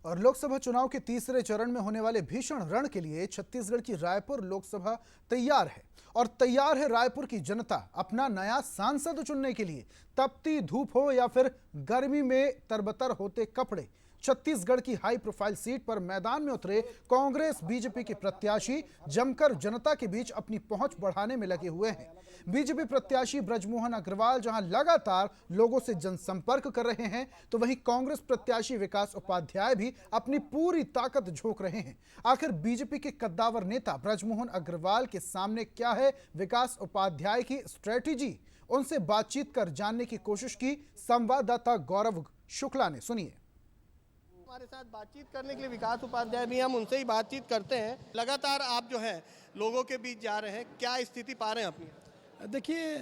और लोकसभा चुनाव के तीसरे चरण में होने वाले भीषण रण के लिए छत्तीसगढ़ की रायपुर लोकसभा तैयार है और तैयार है रायपुर की जनता अपना नया सांसद चुनने के लिए। तपती धूप हो या फिर गर्मी में तरबतर होते कपड़े, छत्तीसगढ़ की हाई प्रोफाइल सीट पर मैदान में उतरे कांग्रेस बीजेपी के प्रत्याशी जमकर जनता के बीच अपनी पहुंच बढ़ाने में लगे हुए हैं। बीजेपी प्रत्याशी बृजमोहन अग्रवाल जहां लगातार लोगों से जनसंपर्क कर रहे हैं, तो वहीं कांग्रेस प्रत्याशी विकास उपाध्याय भी अपनी पूरी ताकत झोंक रहे हैं। आखिर बीजेपी के कद्दावर नेता बृजमोहन अग्रवाल के सामने क्या है विकास उपाध्याय की स्ट्रेटेजी? उनसे बातचीत कर जानने की कोशिश की संवाददाता गौरव शुक्ला ने। सुनिए। हमारे साथ बातचीत करने के लिए विकास उपाध्याय भी, हम उनसे ही बातचीत करते हैं। लगातार आप जो है लोगों के बीच जा रहे हैं, क्या स्थिति पा रहे हैं अपनी? देखिए,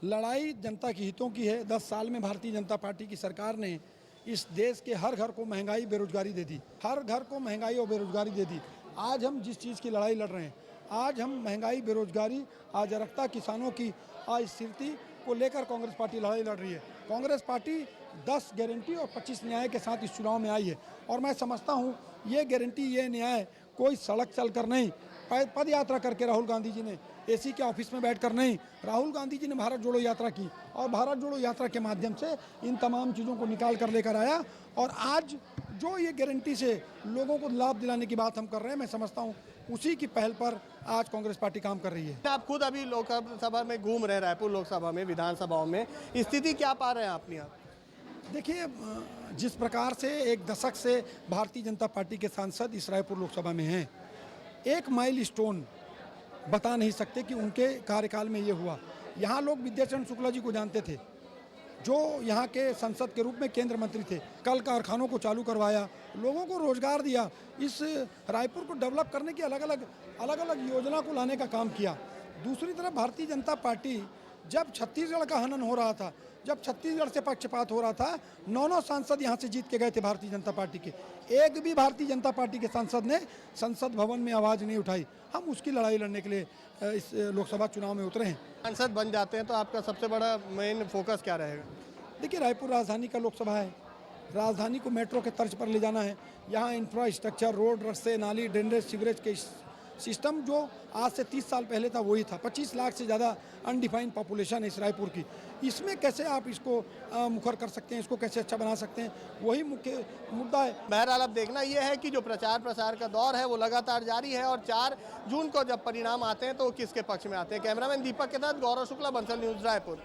लड़ाई जनता के हितों की है। 10 साल में भारतीय जनता पार्टी की सरकार ने इस देश के हर घर को महंगाई बेरोजगारी दे दी, हर घर को महंगाई और बेरोजगारी दे दी। आज हम जिस चीज़ की लड़ाई लड़ रहे हैं, आज हम महंगाई, बेरोजगारी, आज अराजकता, किसानों की अस्थिरता को लेकर कांग्रेस पार्टी लड़ाई लड़ रही है। कांग्रेस पार्टी 10 गारंटी और 25 न्याय के साथ इस चुनाव में आई है और मैं समझता हूँ ये गारंटी, ये न्याय कोई सड़क चलकर नहीं, पद यात्रा करके राहुल गांधी जी ने एसी के ऑफिस में बैठकर नहीं, राहुल गांधी जी ने भारत जोड़ो यात्रा की और भारत जोड़ो यात्रा के माध्यम से इन तमाम चीज़ों को निकाल कर लेकर आया। और आज जो ये गारंटी से लोगों को लाभ दिलाने की बात हम कर रहे हैं, मैं समझता हूँ उसी की पहल पर आज कांग्रेस पार्टी काम कर रही है। आप खुद अभी लोकसभा में घूम रहे हैं, रायपुर लोकसभा में, विधानसभाओं में, स्थिति क्या पा रहे हैं अपनी आप? देखिए, जिस प्रकार से एक दशक से भारतीय जनता पार्टी के सांसद इस रायपुर लोकसभा में हैं, एक माइलस्टोन बता नहीं सकते कि उनके कार्यकाल में ये हुआ। यहाँ लोग विद्याचरण शुक्ला जी को जानते थे, जो यहाँ के संसद के रूप में केंद्र मंत्री थे। कल कारखानों को चालू करवाया, लोगों को रोजगार दिया, इस रायपुर को डेवलप करने की अलग अलग योजना को लाने का काम किया। दूसरी तरफ भारतीय जनता पार्टी जब छत्तीसगढ़ का हनन हो रहा था, जब छत्तीसगढ़ से पक्षपात हो रहा था, 9 सांसद यहाँ से जीत के गए थे भारतीय जनता पार्टी के। एक भी भारतीय जनता पार्टी के सांसद ने संसद भवन में आवाज़ नहीं उठाई। हम उसकी लड़ाई लड़ने के लिए इस लोकसभा चुनाव में उतरे हैं। सांसद बन जाते हैं तो आपका सबसे बड़ा मेन फोकस क्या रहेगा? देखिए, रायपुर राजधानी का लोकसभा है, राजधानी को मेट्रो के तर्ज पर ले जाना है। यहाँ इंफ्रास्ट्रक्चर, रोड, रास्ते, नाली, ड्रेनेज, सीवरेज के सिस्टम जो आज से 30 साल पहले था वही था। 25 लाख से ज़्यादा अनडिफाइंड पॉपुलेशन है इस रायपुर की। इसमें कैसे आप इसको मुखर कर सकते हैं, इसको कैसे अच्छा बना सकते हैं, वही मुख्य मुद्दा है। बहरहाल अब देखना यह है कि जो प्रचार प्रसार का दौर है वो लगातार जारी है और 4 जून को जब परिणाम आते हैं तो किसके पक्ष में आते हैं। कैमरामैन दीपक के साथ गौरव शुक्ला, बंसल न्यूज़, रायपुर।